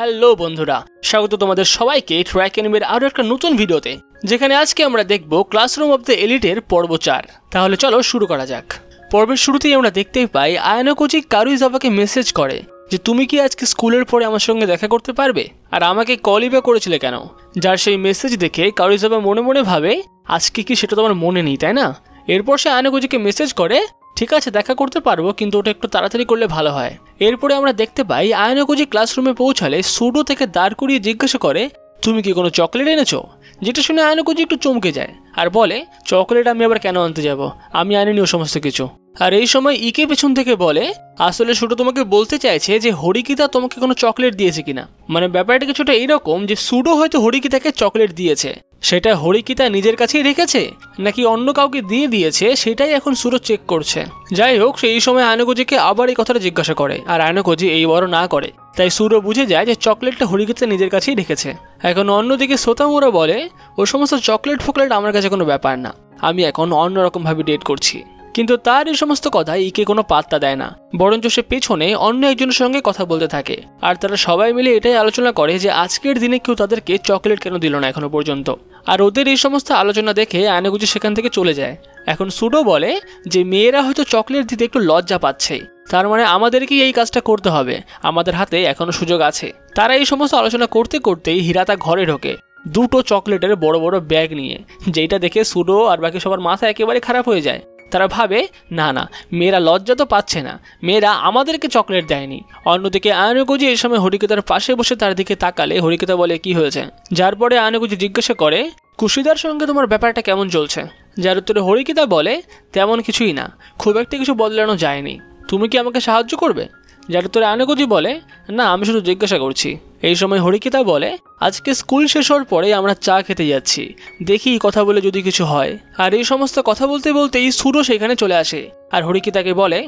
Hello বন্ধুরা, স্বাগত তোমাদের সবাইকে ট্র্যাক এনিমের আরো একটা নতুন ভিডিওতে, যেখানে আজকে আমরা দেখব ক্লাসরুম অফ দ্য এলিটের পর্ব 4। তাহলে চলো শুরু করা যাক। পর্বের শুরুতেই আমরা দেখতেই পাই আয়ানোকোজি কারুইজাওয়াকে মেসেজ করে যে তুমি কি আজকে স্কুলের পরে আমার সঙ্গে দেখা করতে পারবে, আর আমাকে কলই বা করেছিলে কেন। যার সেই মেসেজ দেখে কারুইজাওয়া মনে মনে ভাবে আজকে কি সেটা তোমার মনে নেই, তাই না। এরপর সে আয়ানোকোজিকে মেসেজ করে ঠিক আছে দেখা করতে পারবো, কিন্তু ওটা একটু তাড়াতাড়ি করলে ভালো হয়। এরপরে আমরা দেখতে পাই আয়ানোকোজি ক্লাসরুমে পৌঁছালে সুডো থেকে দাঁড় করিয়ে জিজ্ঞাসা করে তুমি কি কোনো চকলেট এনেছো। যেটা শুনে আয়ানোকোজি একটু চমকে যায় আর বলে চকলেট আমি আবার কেন আনতে যাব, আমি আনিনি ও সমস্ত কিছু। আর এই সময় ইকে পেছন থেকে বলে আসলে সুডো তোমাকে বলতে চাইছে যে হরিকিতা তোমাকে কোনো চকলেট দিয়েছে কিনা। মানে ব্যাপারটা কিছুটা এইরকম যে সুডো হয়তো হরিকিতাকে চকলেট দিয়েছে, সেটা হরিকিতা নিজের কাছেই রেখেছে নাকি অন্য কাউকে দিয়ে দিয়েছে সেটাই এখন সুডো চেক করছে। যাই হোক, সেই সময় আয়ানোকোজিকে আবার এই কথাটা জিজ্ঞাসা করে আর আয়ানোকোজি এই বড় না করে, তাই সুডো বুঝে যায় যে চকলেটটা হরিকিতা নিজের কাছেই রেখেছে। এখন অন্যদিকে সোতামুরা বলে ও সমস্ত চকলেট ফকলেট আমার কাছে কোনো ব্যাপার না, আমি এখন অন্যরকম ভাবে ডেট করছি। কিন্তু তার এই সমস্ত কথা ইকে কোনো পাত্তা দেয় না, বরঞ্চ সে পেছনে অন্য একজনের সঙ্গে কথা বলতে থাকে। আর তারা সবাই মিলে এটাই আলোচনা করে যে আজকের দিনে কেউ তাদেরকে চকলেট কেন দিল না এখনো পর্যন্ত। আর ওদের এই সমস্ত আলোচনা দেখে আয়ানোকোজি সেখান থেকে চলে যায়। এখন সুডো বলে যে মেয়েরা হয়তো চকলেট দিতে একটু লজ্জা পাচ্ছে, তার মানে আমাদেরকেই এই কাজটা করতে হবে, আমাদের হাতে এখনো সুযোগ আছে। তারা এই সমস্ত আলোচনা করতে করতেই হিরাতা ঘরে ঢোকে দুটো চকলেটের বড় বড় ব্যাগ নিয়ে, যেটা দেখে সুডো আর বাকি সবার মাথা একেবারে খারাপ হয়ে যায়। তারা ভাবে না না, মেয়েরা লজ্জা তো পাচ্ছে না, মেয়েরা আমাদেরকে চকলেট দেয়নি। অন্যদিকে আয়ানোকোজি এই সময় হরিকিতার পাশে বসে তার দিকে তাকালে হরিকিতা বলে কি হয়েছে। যার পরে আয়ানোকোজি জিজ্ঞাসা করে কুশিদার সঙ্গে তোমার ব্যাপারটা কেমন চলছে। যার উত্তরে হরিকিতা বলে তেমন কিছুই না, খুব একটা কিছু বদলানো যায়নি, তুমি কি আমাকে সাহায্য করবে। যার উত্তরে আয়ানোকোজি বলে না, আমি শুধু জিজ্ঞাসা করছি। এই সময় হরিকিতা বলে আজকে স্কুল শেষ হওয়ার পরে আমরা চা খেতে যাচ্ছি, দেখি কথা বলে যদি কিছু হয়। আর এই সমস্ত কথা বলতে বলতেই সুডো সেখানে চলে আসে আর হরিকিতাকে বলে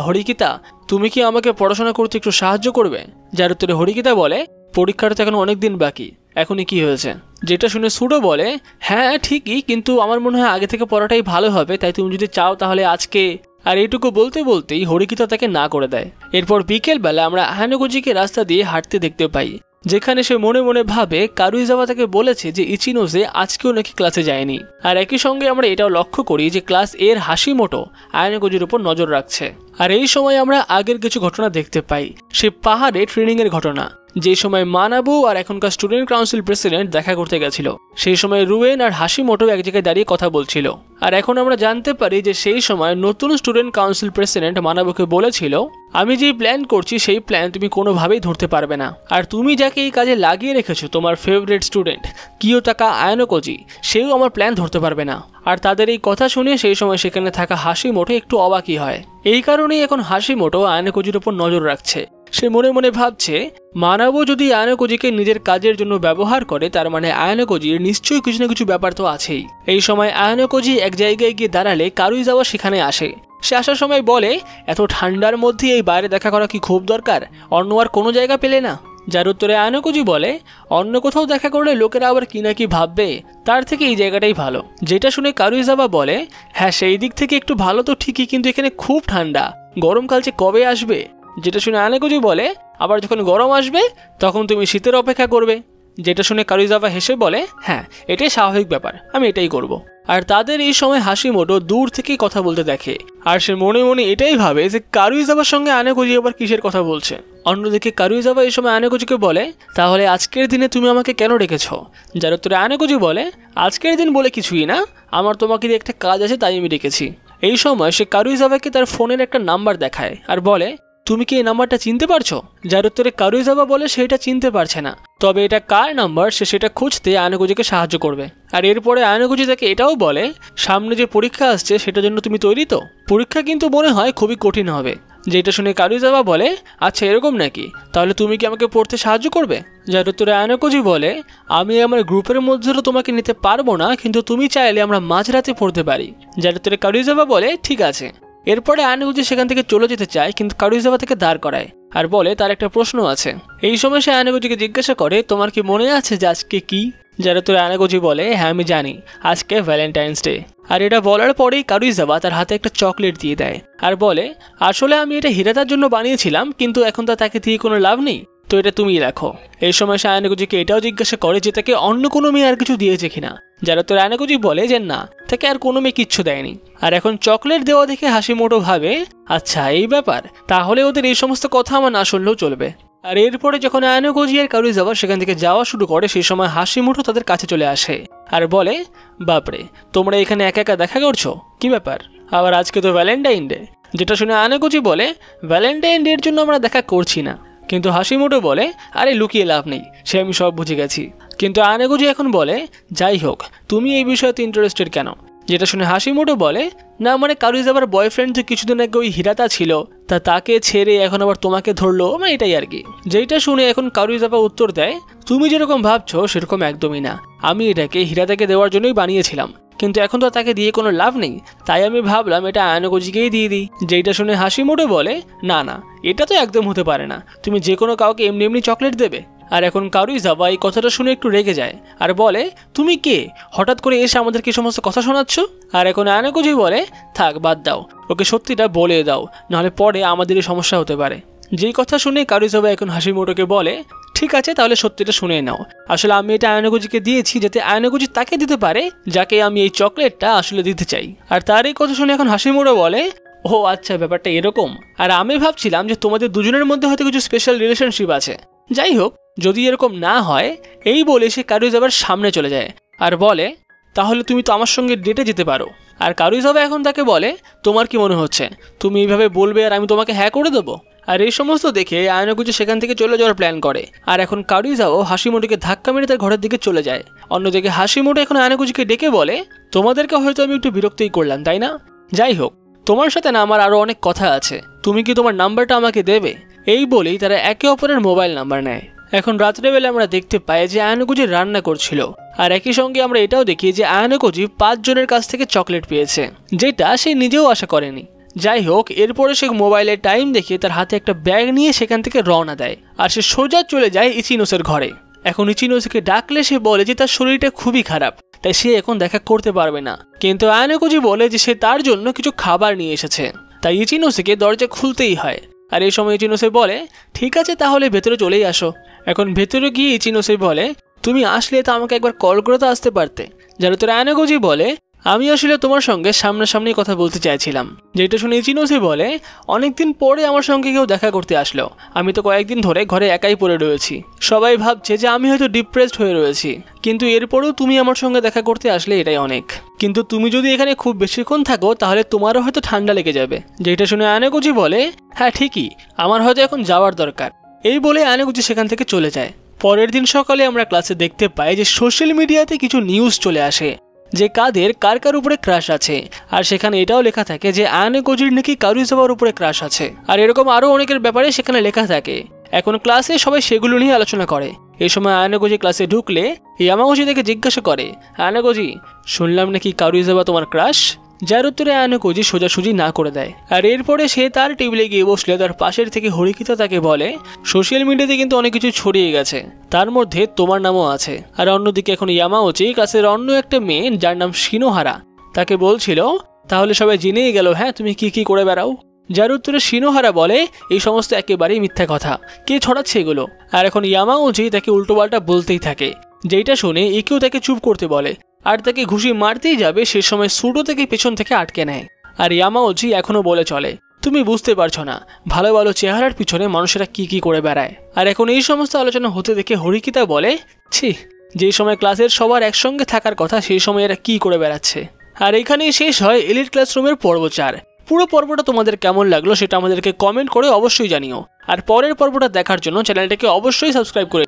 হরিকিতা তুমি কি আমাকে পড়াশোনা করতে একটু সাহায্য করবে। যার উত্তরে হরিকিতা বলে পরীক্ষাটা তো এখন অনেক দিন বাকি, এখনই কি হয়েছে। যেটা শুনে সুডো বলে হ্যাঁ ঠিকই, কিন্তু আমার মনে হয় আগে থেকে পড়াটাই ভালো হবে, তাই তুমি যদি চাও তাহলে আজকে। আর এইটুকু বলতে বলতেই হরিকিতা তাকে না করে দেয়। এরপর বিকেলবেলা আমরা আয়ানোকোজিকে রাস্তা দিয়ে হাঁটতে দেখতে পাই, যেখানে সে মনে মনে ভাবে কারুইজাওয়া তাকে বলেছে যে ইচিনোজে আজকেও নাকি ক্লাসে যায়নি। আর একই সঙ্গে আমরা এটাও লক্ষ্য করি যে ক্লাস এর হাসিমোটো আয়ানোকোজির উপর নজর রাখছে। আর এই সময় আমরা আগের কিছু ঘটনা দেখতে পাই, সে পাহাড়ে ট্রেনিং এর ঘটনা, যে সময় মানাবু আর এখনকার স্টুডেন্ট কাউন্সিল প্রেসিডেন্ট দেখা করতে গেছিল। সেই সময় রুয়েন আর হাসিমোটো এক জায়গায় দাঁড়িয়ে কথা বলছিল। আর এখন আমরা জানতে পারি যে সেই সময় নতুন স্টুডেন্ট কাউন্সিল প্রেসিডেন্ট মানাবুকে বলেছিল আমি যে প্ল্যান করছি সেই প্ল্যান তুমি কোনোভাবেই ধরতে পারবে না, আর তুমি যাকে এই কাজে লাগিয়ে রেখেছো তোমার ফেভারিট স্টুডেন্ট কিয়োটাকা আয়ানোকোজি, সেও আমার প্ল্যান ধরতে পারবে না। আর তাদের এই কথা শুনে সেই সময় সেখানে থাকা হাসিমোটো একটু অবাকই হয়। এই কারণেই এখন হাসিমোটো আয়ানোকোজির উপর নজর রাখছে। সে মনে মনে ভাবছে মানাবো যদি আয়ানোকোজিকে নিজের কাজের জন্য ব্যবহার করে, তার মানে আয়ানোকোজির নিশ্চয়ই কিছু না কিছু ব্যাপার তো আছেই। এই সময় আয়ানোকোজি এক জায়গায় গিয়ে দাঁড়ালে কারুইজাওয়া সেখানে আসে। সে আসার সময় বলে এত ঠান্ডার মধ্যে এই বাইরে দেখা করা কি খুব দরকার, অন্য আর কোনো জায়গা পেলে না। যার উত্তরে আয়ানোকোজি বলে অন্য কোথাও দেখা করলে লোকেরা আবার কি না কি ভাববে, তার থেকে এই জায়গাটাই ভালো। যেটা শুনে কারুইজাওয়া বলে হ্যাঁ সেই দিক থেকে একটু ভালো তো ঠিকই, কিন্তু এখানে খুব ঠান্ডা, গরমকাল যে কবে আসবে। যেটা শুনে আয়ানোকোজি বলে আবার যখন গরম আসবে তখন তুমি শীতের অপেক্ষা করবে। যেটা শুনে কারুইজাওয়া হেসে বলে হ্যাঁ এটাই স্বাভাবিক ব্যাপার, আমি এটাই করব। আর তাদের এই সময় হাসিমোটো দূর থেকেই কথা বলতে দেখে, আর সে মনে মনে এটাই ভাবে যে কারুইজাওয়ার সঙ্গে আয়ানোকোজি আবার কিসের কথা বলছে। অন্যদিকে কারুইজাওয়া এই সময় আয়ানোকোজিকে বলে তাহলে আজকের দিনে তুমি আমাকে কেন ডেকেছ। যার উত্তরে আয়ানোকোজি বলে আজকের দিন বলে কিছুই না, আমার তোমাকে দিয়ে একটা কাজ আছে তাই আমি ডেকেছি। এই সময় সে কারুইজাওয়াকে তার ফোনের একটা নাম্বার দেখায় আর বলে তুমি কি এই নাম্বারটা চিনতে পারছো। যার উত্তরে কারুইজাওয়া বলে সেটা চিনতে পারছে না, তবে এটা কার নাম্বার সে সেটা খুঁজতে আয়ানোকোজিকে সাহায্য করবে। আর এরপরে আয়ানোকোজি তাকে এটাও বলে সামনে যে পরীক্ষা আসছে সেটার জন্য তুমি তৈরি তো, পরীক্ষা কিন্তু মনে হয় খুবই কঠিন হবে। যেটা শুনে কারুইজাওয়া বলে আচ্ছা এরকম নাকি, তাহলে তুমি কি আমাকে পড়তে সাহায্য করবে। যার উত্তরে আয়ানোকোজি বলে আমি আমার গ্রুপের মধ্যে তো তোমাকে নিতে পারবো না, কিন্তু তুমি চাইলে আমরা মাঝরাতে পড়তে পারি। যার উত্তরে কারুইজাওয়া বলে ঠিক আছে। এরপরে আয়ানোকোজি সেখান থেকে চলে যেতে চায়, কিন্তু কারুইজাওয়া থেকে দাঁড় করায় আর বলে তার একটা প্রশ্ন আছে। এই সময় সে আয়ানোকোজিকে জিজ্ঞাসা করে তোমার কি মনে আছে যে আজকে কি। যার উত্তরে আয়ানোকোজি বলে হ্যাঁ আমি জানি, আজকে ভ্যালেন্টাইন্স ডে। আর এটা বলার পরেই কারুইজাওয়া তার হাতে একটা চকলেট দিয়ে দেয় আর বলে আসলে আমি এটা হিরাতার জন্য বানিয়েছিলাম, কিন্তু এখন তো তাকে দিয়ে কোনো লাভ নেই, তো এটা তুমিই রাখো। এই সময় সে আয়নাকুজিকে এটাও জিজ্ঞাসা করে যে তাকে অন্য কোনো মেয়ে আর কিছু দিয়েছে কিনা, যারা তোর আয়নাকুজি বলে যে না, তাকে আর কোনো মেয়ে কিচ্ছু দেয়নি। আর এখন চকলেট দেওয়া দেখে হাসিমোটো ভাবে আচ্ছা এই ব্যাপার, তাহলে ওদের এই সমস্ত কথা আমার না শুনলেও চলবে। আর এরপরে যখন আয়নাকুজি আর কারুইজাওয়া সেখান থেকে যাওয়া শুরু করে সেই সময় হাসিমোটো তাদের কাছে চলে আসে আর বলে বাপরে, তোমরা এখানে একা একা দেখা করছো, কি ব্যাপার? আবার আজকে তো ভ্যালেন্টাইন ডে। যেটা শুনে আয়নাকুজি বলে ভ্যালেন্টাইন ডে এর জন্য আমরা দেখা করছি না। কিন্তু হাসিমোটো বলে আরে লুকিয়ে লাভ নেই, সে আমি সব বুঝে গেছি। কিন্তু আয়নাকুজি এখন বলে যাই হোক, তুমি এই বিষয়ে ইন্টারেস্টেড কেন? যেটা শুনে হাসিমোটো বলে না মানে কারুইজাওয়ার বয়ফ্রেন্ড যে কিছুদিন আগে ওই হিরাতা ছিল, তাকে ছেড়ে এখন আবার তোমাকে ধরলো, মানে এটাই আর কি। যেটা শুনে এখন কারুইজাওয়া উত্তর দেয় তুমি যেরকম ভাবছো সেরকম একদমই না, আমি এটাকে হিরাতাকে দেওয়ার জন্যই বানিয়েছিলাম, কিন্তু এখন তো তাকে দিয়ে কোনো লাভ নেই, তাই আমি ভাবলাম এটা আয়নাকুজিকেই দিয়ে দিই। যেটা শুনে হাসিমোটো বলে না না, এটা তো একদম হতে পারে না, তুমি যে কোনো কাউকে এমনি এমনি চকলেট দেবে? আর এখন কারুইজাওয়া এই কথাটা শুনে একটু রেগে যায় আর বলে তুমি কে, হঠাৎ করে এসে আমাদেরকে সমস্ত কথা শোনাচ্ছ? আর এখন আয়নাকুজি বলে থাক বাদ দাও, ওকে সত্যিটা বলে দাও, নাহলে পরে আমাদেরই সমস্যা হতে পারে। যেই কথা শুনে কারুইজাওয়া এখন হাসিমোটোকে বলে ঠিক আছে তাহলে সত্যিটা শুনে নাও, আসলে আমি এটা আয়নাকুজিকে দিয়েছি যাতে আয়নাকুজি তাকে দিতে পারে যাকে আমি এই চকলেটটা আসলে দিতে চাই। আর তার এই কথা শুনে এখন হাসিমোটো বলে ও আচ্ছা ব্যাপারটা এরকম, আর আমি ভাবছিলাম যে তোমাদের দুজনের মধ্যে হয়তো কিছু স্পেশাল রিলেশনশিপ আছে। যাই হোক, যদি এরকম না হয়, এই বলে সে কারুইজাওয়ার সামনে চলে যায় আর বলে তাহলে তুমি তো আমার সঙ্গে ডেটে যেতে পারো। আর কারুইজাওয়া এখন তাকে বলে তোমার কি মনে হচ্ছে তুমি এইভাবে বলবে আর আমি তোমাকে হ্যাঁ করে দেবো? আর এই সমস্ত দেখে আয়নাকুজি সেখান থেকে চলে যাওয়ার প্ল্যান করে। আর এখন কারুইজাওয়া হাসিমোটোকে ধাক্কা মেরে তার ঘরের দিকে চলে যায়। অন্যদিকে হাসিমোটো এখন আয়নাকুজিকে ডেকে বলে তোমাদেরকে হয়তো আমি একটু বিরক্তই করলাম তাই না? যাই হোক, তোমার সাথে না আমার আরও অনেক কথা আছে, তুমি কি তোমার নাম্বারটা আমাকে দেবে? এই বলেই তারা একে অপরের মোবাইল নাম্বার নেয়। এখন রাত্রেবেলা আমরা দেখতে পাই যে আয়নাকুজি রান্না করছিল, আর একই সঙ্গে আমরা এটাও দেখি যে আয়নাকুজি 5 জনের কাছ থেকে চকলেট পেয়েছে, যেটা সে নিজেও আশা করেনি। যাই হোক, এরপরে সে মোবাইলে টাইম দেখে তার হাতে একটা ব্যাগ নিয়ে সেখান থেকে রওনা দেয় আর সে সোজা চলে যায় ইচিনোসের ঘরে। এখন ইচিনোসকে ডাকলে সে বলে যে তার শরীরটা খুবই খারাপ, তাই সে এখন দেখা করতে পারবে না। কিন্তু আয়নাকুজি বলে যে সে তার জন্য কিছু খাবার নিয়ে এসেছে, তাই ইচিনোসকে দরজা খুলতেই হয়। আর এই সময় ইচিনোসে বলে ঠিক আছে তাহলে ভেতরে চলেই আসো। এখন ভেতরে গিয়ে ইচিনোসে বলে তুমি আসলে তো আমাকে একবার কল করে তো আসতে পারতে। যারা তোর আয়নাকুজি বলে আমি আসলে তোমার সঙ্গে সামনাসামনি কথা বলতে চাইছিলাম। যেটা শুনে ইচিনোসে বলে অনেকদিন পরে আমার সঙ্গে কেউ দেখা করতে আসলো, আমি তো কয়েকদিন ধরে ঘরে একাই পড়ে রয়েছি, সবাই ভাবছে যে আমি হয়তো ডিপ্রেসড হয়ে রয়েছি, কিন্তু এরপরেও তুমি আমার সঙ্গে দেখা করতে আসলে এটাই অনেক। কিন্তু তুমি যদি এখানে খুব বেশিক্ষণ থাকো তাহলে তোমারও হয়তো ঠান্ডা লেগে যাবে। যেটা শুনে আয়নাকুজি বলে হ্যাঁ ঠিকই, আমার হয়তো এখন যাওয়ার দরকার। এই বলে আয়নাকুজি সেখান থেকে চলে যায়। পরের দিন সকালে আমরা ক্লাসে দেখতে পাই যে সোশ্যাল মিডিয়াতে কিছু নিউজ চলে আসে যে কাদের কার কার উপরে ক্রাশ আছে, আর সেখানে এটাও লেখা থাকে যে আয়নাকুজির নাকি কারুইজাওয়ার উপরে ক্রাশ আছে, আর এরকম আরও অনেকের ব্যাপারে সেখানে লেখা থাকে। এখন ক্লাসে সবাই সেগুলো নিয়ে আলোচনা করে। এই সময় আয়নাকুজি ক্লাসে ঢুকলে ইয়ামাগুচি তাকে জিজ্ঞাসা করে আয়নাকুজি শুনলাম নাকি কারুইজাওয়া তোমার ক্রাশ? যার উত্তরে আয়নাকুজি সোজাসুজি না করে দেয়। আর এরপরে সে তার টেবিলে গিয়ে বসলে তার পাশের থেকে হরিকিতা তাকে বলে সোশ্যাল মিডিয়াতে কিন্তু অনেক কিছু ছড়িয়ে গেছে, তার মধ্যে তোমার নামও আছে। আর অন্যদিকে এখন ইয়ামাগুচি ক্লাসের অন্য একটা মেয়ে যার নাম শিনোহারা তাকে বলছিল তাহলে সবাই জেনেই গেল হ্যাঁ তুমি কি কি করে বেড়াও। যার উত্তরে শিনোহারা বলে এই সমস্ত একেবারেই মিথ্যা কথা, কে ছড়াচ্ছে এগুলো? আর এখন ইয়ামাগুচি তাকে উল্টোপাল্টা বলতেই থাকে। যেটা শুনে ইকিও তাকে চুপ করতে বলে আর তাকে ঘুষি মারতেই যাবে, সে সময় সুডো থেকে পেছন থেকে আটকে নেয়। আর ইয়ামাগুচি এখনো বলে চলে তুমি বুঝতে পারছো না ভালো ভালো চেহারার পিছনে মানুষেরা কি কি করে বেড়ায়। আর এখন এই সমস্ত আলোচনা হতে দেখে হরিকিতা বলে ছি, যেই সময় ক্লাসের সবার একসঙ্গে থাকার কথা সেই সময় এরা কি করে বেড়াচ্ছে। আর এখানেই শেষ হয় এলিট ক্লাসরুমের পর্ব 4। পুরো পর্বটা তোমাদের কেমন লাগলো সেটা আমাদেরকে কমেন্ট করে অবশ্যই জানিও। আর পরের পর্বটা দেখার জন্য চ্যানেলটাকে অবশ্যই সাবস্ক্রাইব করে